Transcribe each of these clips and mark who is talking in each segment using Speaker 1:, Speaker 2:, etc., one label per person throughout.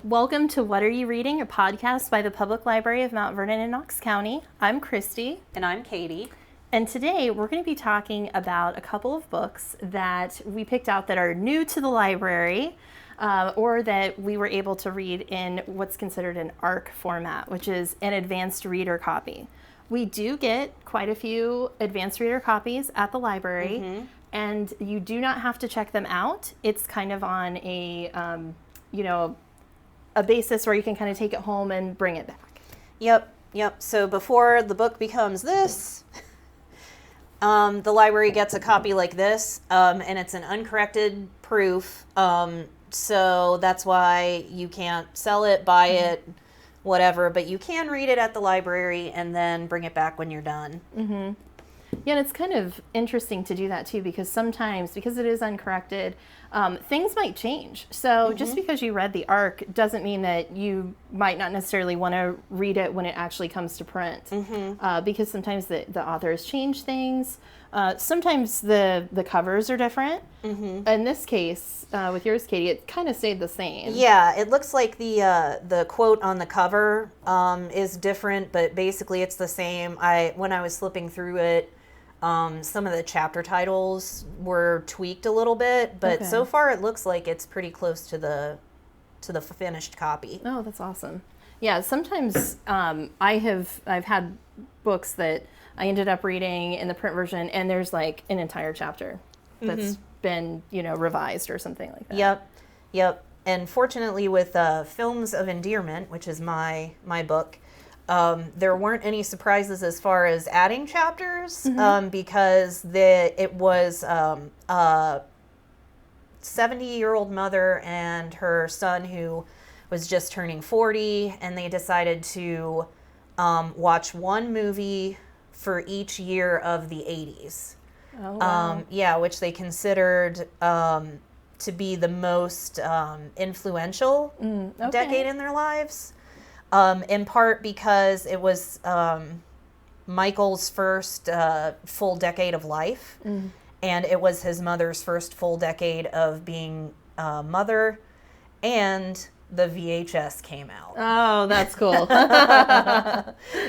Speaker 1: Welcome to What Are You Reading, a podcast by the Public Library of Mount Vernon in Knox County. I'm Christy.
Speaker 2: And I'm Katie.
Speaker 1: And today we're going to be talking about a couple of books that we picked out that are new to the library or that we were able to read in what's considered an ARC format, which is an advanced reader copy. We do get quite a few advanced reader copies at the library, and you do not have to check them out. It's kind of on a, a basis where you can kind of take it home and bring it back.
Speaker 2: Yep. So before the book becomes this, the library gets a copy like this, and it's an uncorrected proof. So that's why you can't sell it, buy it, whatever, but you can read it at the library and then bring it back when you're done.
Speaker 1: Yeah, and it's kind of interesting to do that too, because sometimes, because it is uncorrected, things might change. So just because you read the ARC doesn't mean that you might not necessarily want to read it when it actually comes to print, because sometimes the authors change things. Sometimes the covers are different. In this case, with yours, Katie, it kind of stayed the same.
Speaker 2: Yeah, it looks like the quote on the cover is different, but basically it's the same. When I was flipping through it, some of the chapter titles were tweaked a little bit, but so far it looks like it's pretty close to the finished copy.
Speaker 1: Oh, that's awesome. Yeah, sometimes I've had books that I ended up reading in the print version, and there's like an entire chapter that's been, revised or something like that.
Speaker 2: Yep. And fortunately with Films of Endearment, which is my book, there weren't any surprises as far as adding chapters, because it was a 70-year-old mother and her son who was just turning 40, and they decided to watch one movie for each year of the 80s.
Speaker 1: Oh, wow.
Speaker 2: Which they considered to be the most influential decade in their lives. In part because it was Michael's first full decade of life, and it was his mother's first full decade of being a mother, and the VHS came out.
Speaker 1: Oh, that's cool.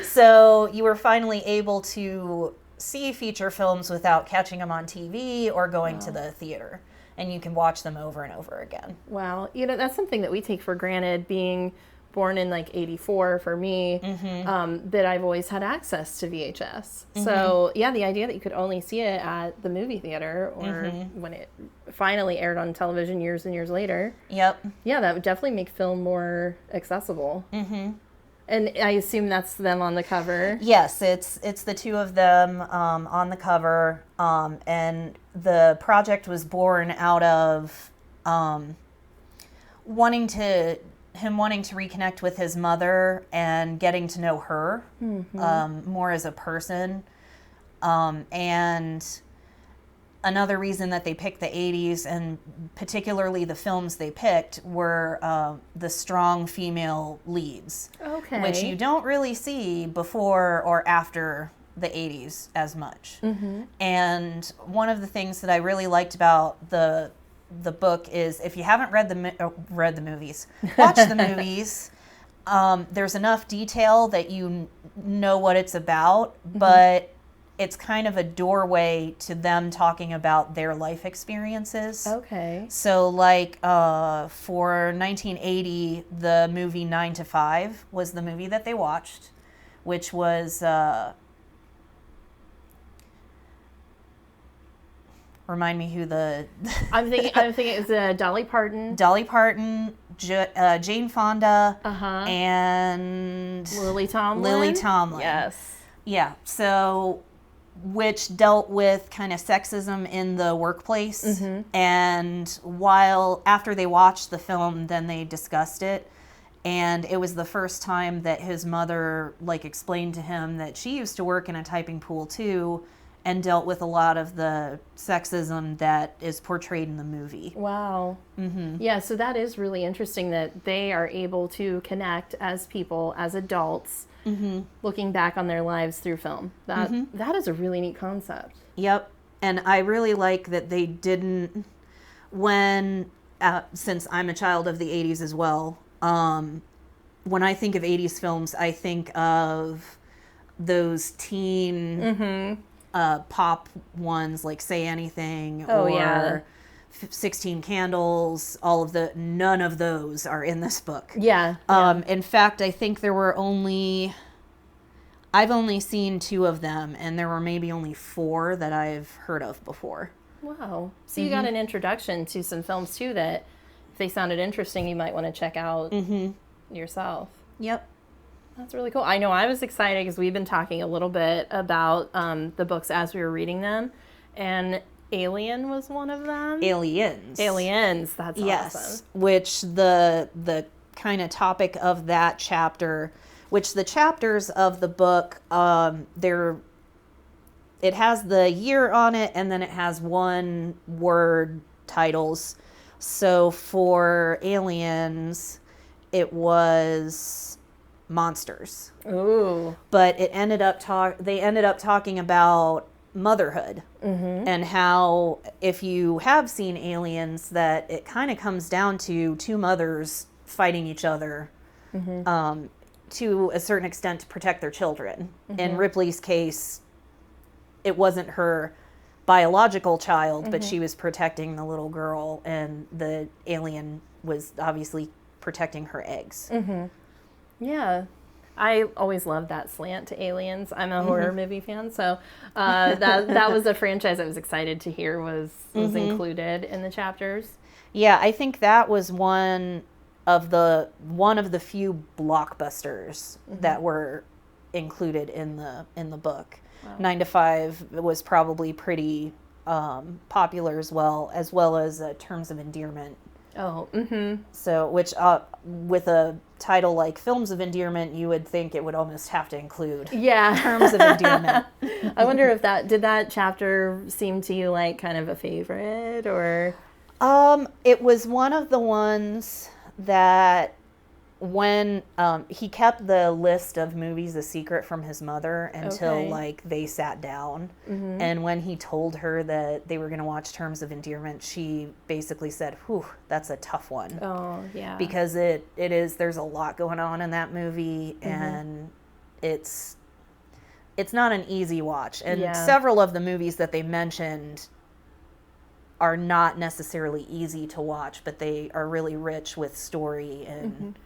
Speaker 2: So you were finally able to see feature films without catching them on TV or going to the theater, and you can watch them over and over again.
Speaker 1: Wow. That's something that we take for granted, being born in like 84 for me, that I've always had access to VHS. So yeah, the idea that you could only see it at the movie theater or when it finally aired on television years and years later.
Speaker 2: Yep.
Speaker 1: Yeah, that would definitely make film more accessible. And I assume that's them on the cover.
Speaker 2: Yes, it's the two of them on the cover, and the project was born out of wanting to reconnect with his mother and getting to know her more as a person. And another reason that they picked the 80s, and particularly the films they picked, were the strong female leads, which you don't really see before or after the 80s as much. And one of the things that I really liked about the book is, if you haven't read the movies, watch the movies. There's enough detail that you know what it's about, but it's kind of a doorway to them talking about their life experiences. So like for 1980, the movie 9 to 5 was the movie that they watched, which was remind me who the...
Speaker 1: I'm thinking it's Dolly Parton.
Speaker 2: Jane Fonda, and
Speaker 1: Lily Tomlin. Yes.
Speaker 2: Yeah. So, which dealt with kind of sexism in the workplace. And after they watched the film, then they discussed it. And it was the first time that his mother explained to him that she used to work in a typing pool too, and dealt with a lot of the sexism that is portrayed in the movie.
Speaker 1: Wow. Yeah, so that is really interesting that they are able to connect as people, as adults, looking back on their lives through film. That is a really neat concept.
Speaker 2: Yep. And I really like that they didn't, since I'm a child of the 80s as well, When I think of 80s films, I think of those teen pop ones like Say Anything or 16 Candles. None of those are in this book.
Speaker 1: Yeah.
Speaker 2: In fact, I think I've only seen 2 of them, and there were maybe only 4 that I've heard of before.
Speaker 1: Wow. So you got an introduction to some films too that if they sounded interesting, you might want to check out yourself.
Speaker 2: Yep.
Speaker 1: That's really cool. I know I was excited because we've been talking a little bit about the books as we were reading them, and Alien was one of them.
Speaker 2: Aliens.
Speaker 1: That's
Speaker 2: yes.
Speaker 1: awesome.
Speaker 2: Which the kind of topic of that chapter, which the chapters of the book, it has the year on it, and then it has one word titles. So for Aliens, it was monsters.
Speaker 1: Ooh.
Speaker 2: But they ended up talking about motherhood and how if you have seen Aliens, that it kind of comes down to 2 mothers fighting each other to a certain extent to protect their children. In Ripley's case, it wasn't her biological child, but she was protecting the little girl, and the alien was obviously protecting her eggs.
Speaker 1: Yeah. I always loved that slant to Aliens. I'm a horror movie fan, so that was a franchise I was excited to hear was included in the chapters.
Speaker 2: Yeah, I think that was one of the few blockbusters that were included in the book. Wow. 9 to 5 was probably pretty popular as well as Terms of Endearment.
Speaker 1: Oh,
Speaker 2: So, which with a title like Films of Endearment, you would think it would almost have to include Terms of Endearment.
Speaker 1: I wonder if did that chapter seem to you like kind of a favorite, or?
Speaker 2: It was one of the ones that when he kept the list of movies a secret from his mother until like they sat down, and when he told her that they were going to watch Terms of Endearment, she basically said, "Whew, that's a tough one."
Speaker 1: Oh, yeah.
Speaker 2: Because there's a lot going on in that movie, and it's not an easy watch. And several of the movies that they mentioned are not necessarily easy to watch, but they are really rich with story and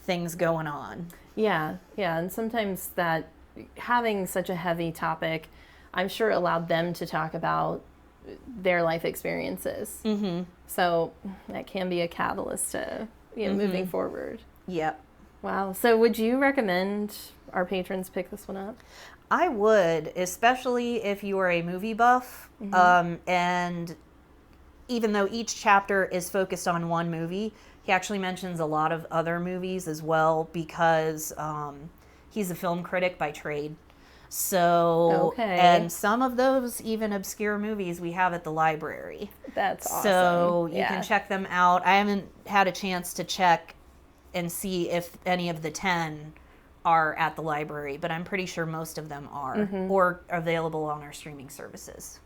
Speaker 2: things going on.
Speaker 1: Yeah, and sometimes that having such a heavy topic, I'm sure allowed them to talk about their life experiences. So that can be a catalyst to moving forward.
Speaker 2: Yep.
Speaker 1: Wow. So would you recommend our patrons pick this one up?
Speaker 2: I would, especially if you are a movie buff. And even though each chapter is focused on one movie, he actually mentions a lot of other movies as well, because he's a film critic by trade. So, and some of those even obscure movies we have at the library.
Speaker 1: That's awesome.
Speaker 2: So you can check them out. I haven't had a chance to check and see if any of the 10 are at the library, but I'm pretty sure most of them are, or available on our streaming services.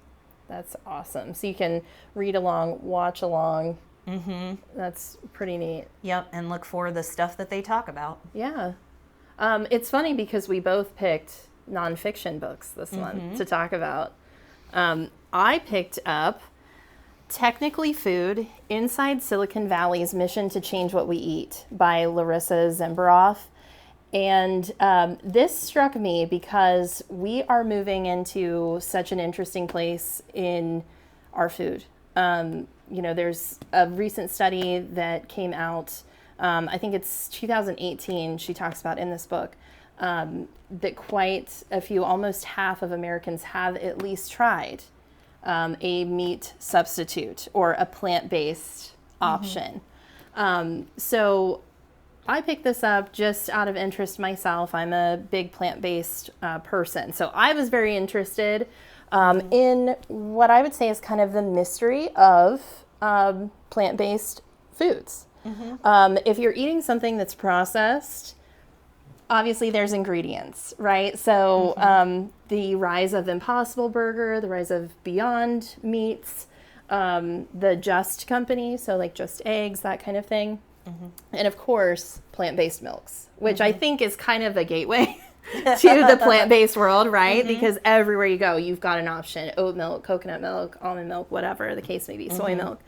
Speaker 1: That's awesome. So you can read along, watch along. That's pretty neat.
Speaker 2: Yep, and look for the stuff that they talk about.
Speaker 1: Yeah. It's funny because we both picked nonfiction books this month to talk about. I picked up Technically Food, Inside Silicon Valley's Mission to Change What We Eat by Larissa Zembroff. And this struck me because we are moving into such an interesting place in our food. There's a recent study that came out, I think it's 2018, she talks about in this book, that quite a few, almost half of Americans have at least tried a meat substitute or a plant-based option. So I picked this up just out of interest myself. I'm a big plant-based person. So I was very interested in what I would say is kind of the mystery of plant-based foods. If you're eating something that's processed, obviously there's ingredients, right? So the rise of Impossible Burger, the rise of Beyond Meats, the Just Company, so like Just Eggs, that kind of thing. And of course, plant-based milks, which I think is kind of a gateway to the plant-based world, right? Because everywhere you go, you've got an option: oat milk, coconut milk, almond milk, whatever the case may be, soy milk.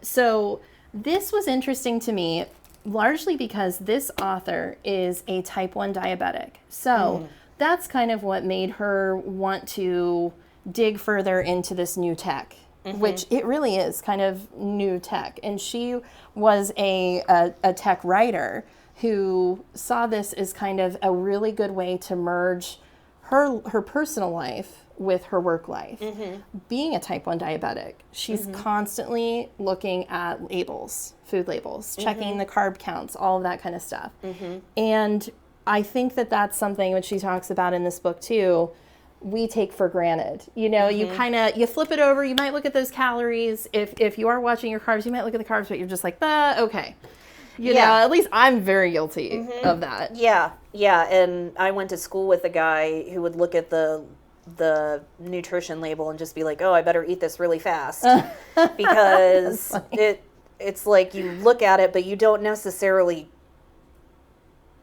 Speaker 1: So this was interesting to me, largely because this author is a type 1 diabetic. So that's kind of what made her want to dig further into this new tech, which it really is kind of new tech. And she was a tech writer who saw this as kind of a really good way to merge her personal life with her work life. Being a type 1 diabetic, she's constantly looking at labels, food labels, checking the carb counts, all of that kind of stuff. And I think that that's something which she talks about in this book too, we take for granted. You know, you kind of, you flip it over, you might look at those calories. If you are watching your carbs, you might look at the carbs, but you're just like, okay. You know, at least I'm very guilty of that.
Speaker 2: Yeah. And I went to school with a guy who would look at the nutrition label and just be like, oh, I better eat this really fast. Because it's like you look at it, but you don't necessarily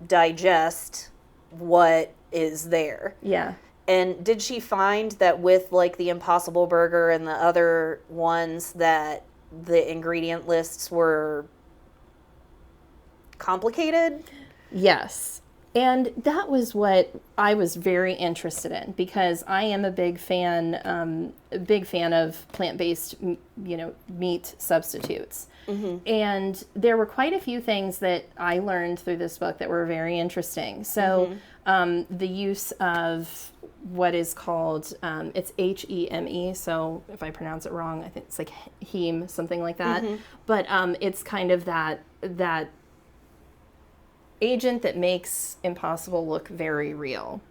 Speaker 2: digest what is there.
Speaker 1: Yeah.
Speaker 2: And did she find that with like the Impossible Burger and the other ones that the ingredient lists were complicated?
Speaker 1: Yes. And that was what I was very interested in, because I am a big fan of plant-based, meat substitutes. And there were quite a few things that I learned through this book that were very interesting. So the use of what is called, it's HEME, so if I pronounce it wrong, I think it's like heme, something like that. But it's kind of that agent that makes Impossible look very real.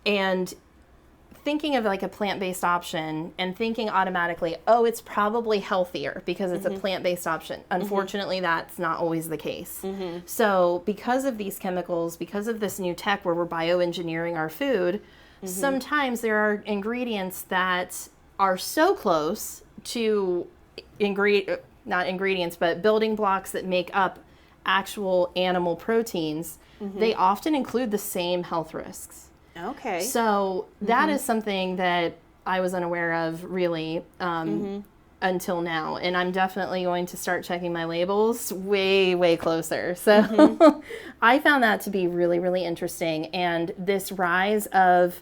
Speaker 1: And thinking of like a plant-based option and thinking automatically, oh, it's probably healthier because it's a plant-based option. Unfortunately, that's not always the case. So because of these chemicals, because of this new tech where we're bioengineering our food, sometimes there are ingredients that are so close to not ingredients, but building blocks that make up actual animal proteins, they often include the same health risks.
Speaker 2: Okay.
Speaker 1: So that is something that I was unaware of really until now. And I'm definitely going to start checking my labels way, way closer. So I found that to be really, really interesting. And this rise of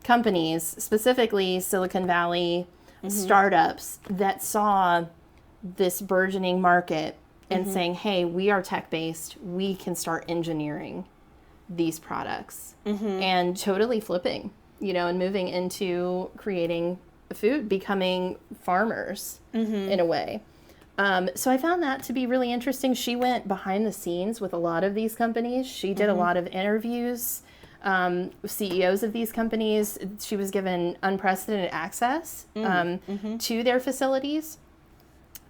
Speaker 1: companies, specifically Silicon Valley startups that saw this burgeoning market and saying, hey, we are tech-based, we can start engineering these products and totally flipping, and moving into creating food, becoming farmers in a way. So I found that to be really interesting. She went behind the scenes with a lot of these companies. She did a lot of interviews, CEOs of these companies. She was given unprecedented access to their facilities,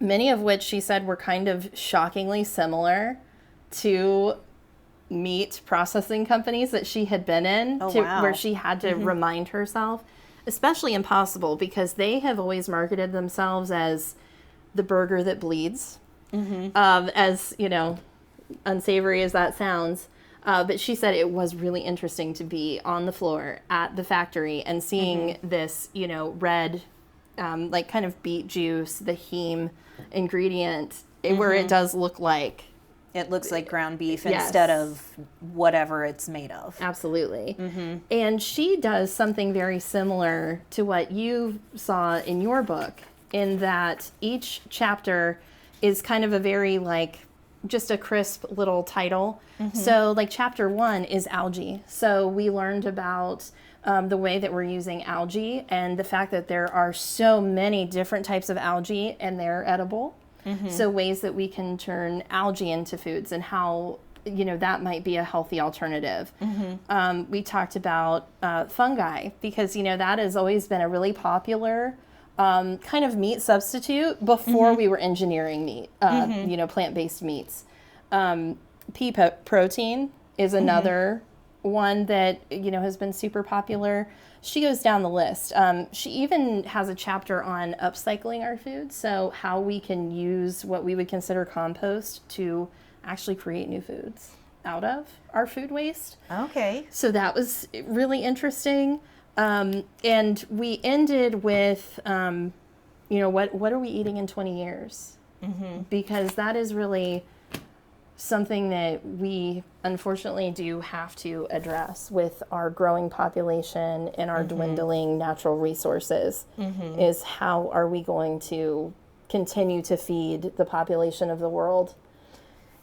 Speaker 1: many of which she said were kind of shockingly similar to meat processing companies that she had been in, where she had to remind herself, especially Impossible, because they have always marketed themselves as the burger that bleeds, as, unsavory as that sounds. But she said it was really interesting to be on the floor at the factory and seeing this, red, like kind of beet juice, the heme ingredient, where it does look like.
Speaker 2: It looks like ground beef instead of whatever it's made of.
Speaker 1: Absolutely. And she does something very similar to what you saw in your book, in that each chapter is kind of a very just a crisp little title. So chapter 1 is algae. So we learned about the way that we're using algae and the fact that there are so many different types of algae and they're edible. So ways that we can turn algae into foods and how, that might be a healthy alternative. We talked about fungi because, that has always been a really popular kind of meat substitute before we were engineering meat, plant-based meats. Pea protein is another one that, has been super popular. She goes down the list. She even has a chapter on upcycling our food. So how we can use what we would consider compost to actually create new foods out of our food waste.
Speaker 2: Okay.
Speaker 1: So that was really interesting. And we ended with, what are we eating in 20 years? Mm-hmm. Because that is really something that we unfortunately do have to address with our growing population and our dwindling natural resources, is how are we going to continue to feed the population of the world?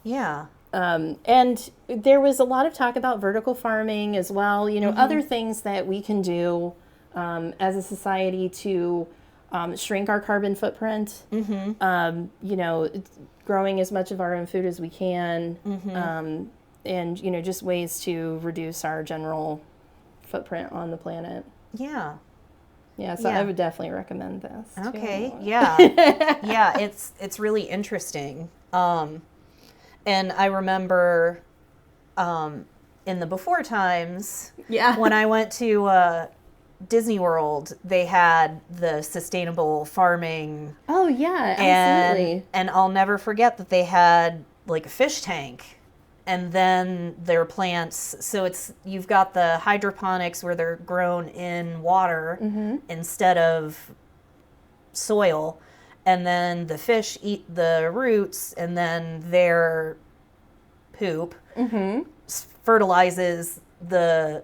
Speaker 2: Yeah.
Speaker 1: And there was a lot of talk about vertical farming as well, other things that we can do as a society to shrink our carbon footprint, growing as much of our own food as we can, and, just ways to reduce our general footprint on the planet.
Speaker 2: Yeah.
Speaker 1: Yeah, so I would definitely recommend this.
Speaker 2: Okay,
Speaker 1: too.
Speaker 2: yeah. Yeah, it's really interesting. And I remember in the before times, when I went to Disney World, they had the sustainable farming.
Speaker 1: Oh, yeah, absolutely.
Speaker 2: And I'll never forget that they had like a fish tank and then their plants. So you've got the hydroponics where they're grown in water instead of soil. And then the fish eat the roots, and then their poop fertilizes the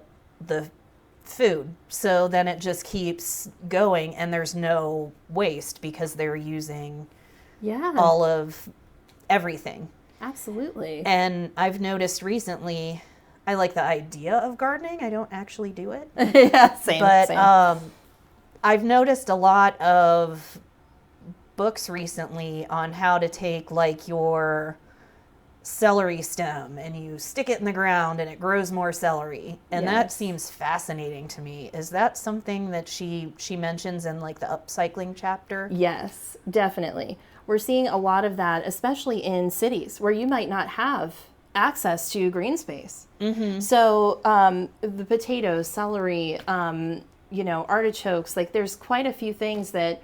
Speaker 2: food. So then it just keeps going, and there's no waste because they're using all of everything.
Speaker 1: Absolutely.
Speaker 2: And I've noticed recently, I like the idea of gardening. I don't actually do it.
Speaker 1: Yeah, same.
Speaker 2: But
Speaker 1: same.
Speaker 2: I've noticed a lot of books recently on how to take like your celery stem and you stick it in the ground and it grows more celery, and that seems fascinating to me. Is that something that she mentions in like the upcycling chapter?
Speaker 1: Yes, definitely. We're seeing a lot of that, especially in cities where you might not have access to green space. So the potatoes, celery, artichokes, like there's quite a few things that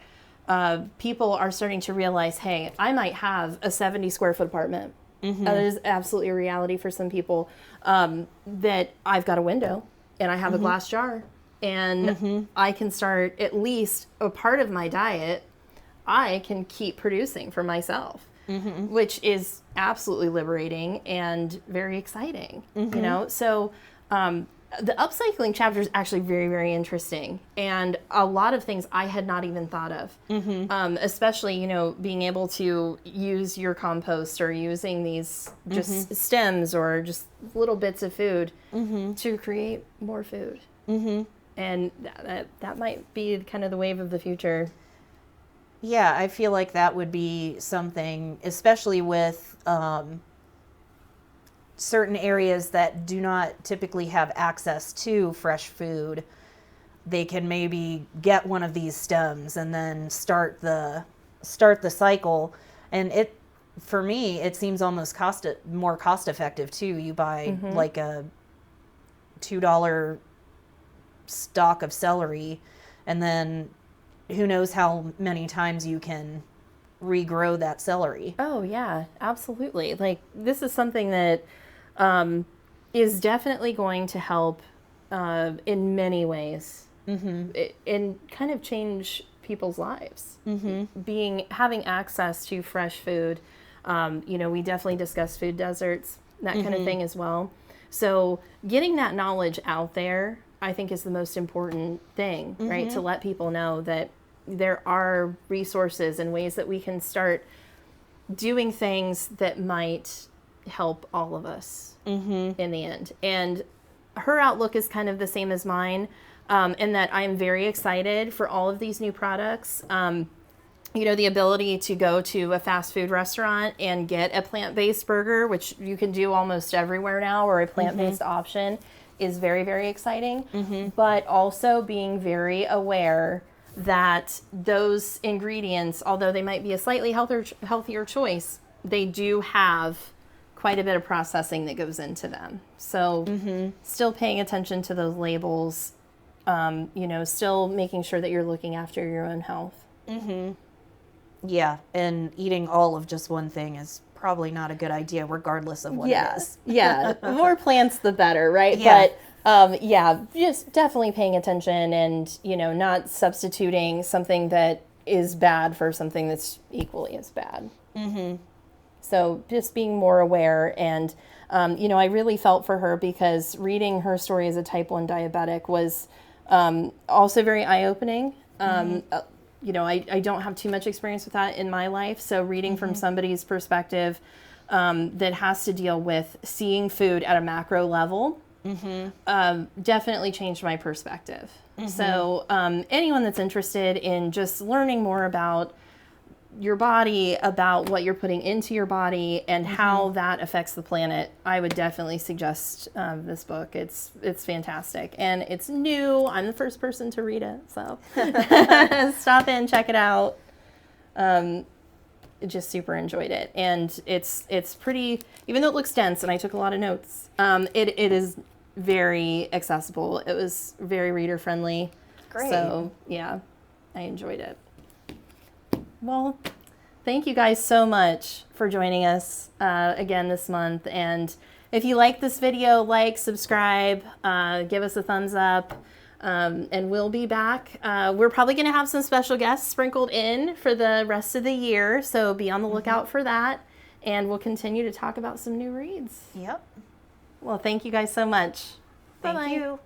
Speaker 1: people are starting to realize, hey, I might have a 70 square foot apartment. That is absolutely a reality for some people, that I've got a window and I have a glass jar, and I can start at least a part of my diet. I can keep producing for myself, which is absolutely liberating and very exciting, So the upcycling chapter is actually very, very interesting, and a lot of things I had not even thought of, especially, being able to use your compost or using these just stems or just little bits of food to create more food. And that might be kind of the wave of the future.
Speaker 2: Yeah, I feel like that would be something, especially with certain areas that do not typically have access to fresh food. They can maybe get one of these stems and then start the cycle. And for me, it seems almost more cost effective too. You buy like a $2 stalk of celery, and then who knows how many times you can regrow that celery.
Speaker 1: Oh yeah, absolutely. Like this is something that is definitely going to help in many ways, and kind of change people's lives. Having access to fresh food, we definitely discuss food deserts, that kind of thing as well. So getting that knowledge out there, I think, is the most important thing, right? To let people know that there are resources and ways that we can start doing things that might help all of us in the end. And her outlook is kind of the same as mine, in that I'm very excited for all of these new products. The ability to go to a fast food restaurant and get a plant-based burger, which you can do almost everywhere now, or a plant-based option, is very, very exciting. But also being very aware that those ingredients, although they might be a slightly healthier choice, they do have quite a bit of processing that goes into them. So still paying attention to those labels, you know, still making sure that you're looking after your own health.
Speaker 2: Yeah, and eating all of just one thing is probably not a good idea, regardless of what it is.
Speaker 1: Yeah, the more plants, the better, right?
Speaker 2: Yeah.
Speaker 1: But yeah, just definitely paying attention and, you know, not substituting something that is bad for something that's equally as bad. So just being more aware. And, you know, I really felt for her because reading her story as a type 1 diabetic was also very eye-opening. You know, I don't have too much experience with that in my life. So reading from somebody's perspective that has to deal with seeing food at a macro level definitely changed my perspective. So anyone that's interested in just learning more about your body, about what you're putting into your body and how that affects the planet, I would definitely suggest this book. It's fantastic and it's new. I'm the first person to read it, so stop in, check it out. Just super enjoyed it, and it's pretty. Even though it looks dense, and I took a lot of notes, it is very accessible. It was very reader friendly.
Speaker 2: Great.
Speaker 1: So yeah, I enjoyed it. Well, thank you guys so much for joining us again this month. And if you like this video, like, subscribe, give us a thumbs up, and we'll be back. We're probably going to have some special guests sprinkled in for the rest of the year, so be on the lookout for that. And we'll continue to talk about some new reads.
Speaker 2: Yep.
Speaker 1: Well, thank you guys so much.
Speaker 2: Thank
Speaker 1: Bye-bye.
Speaker 2: you.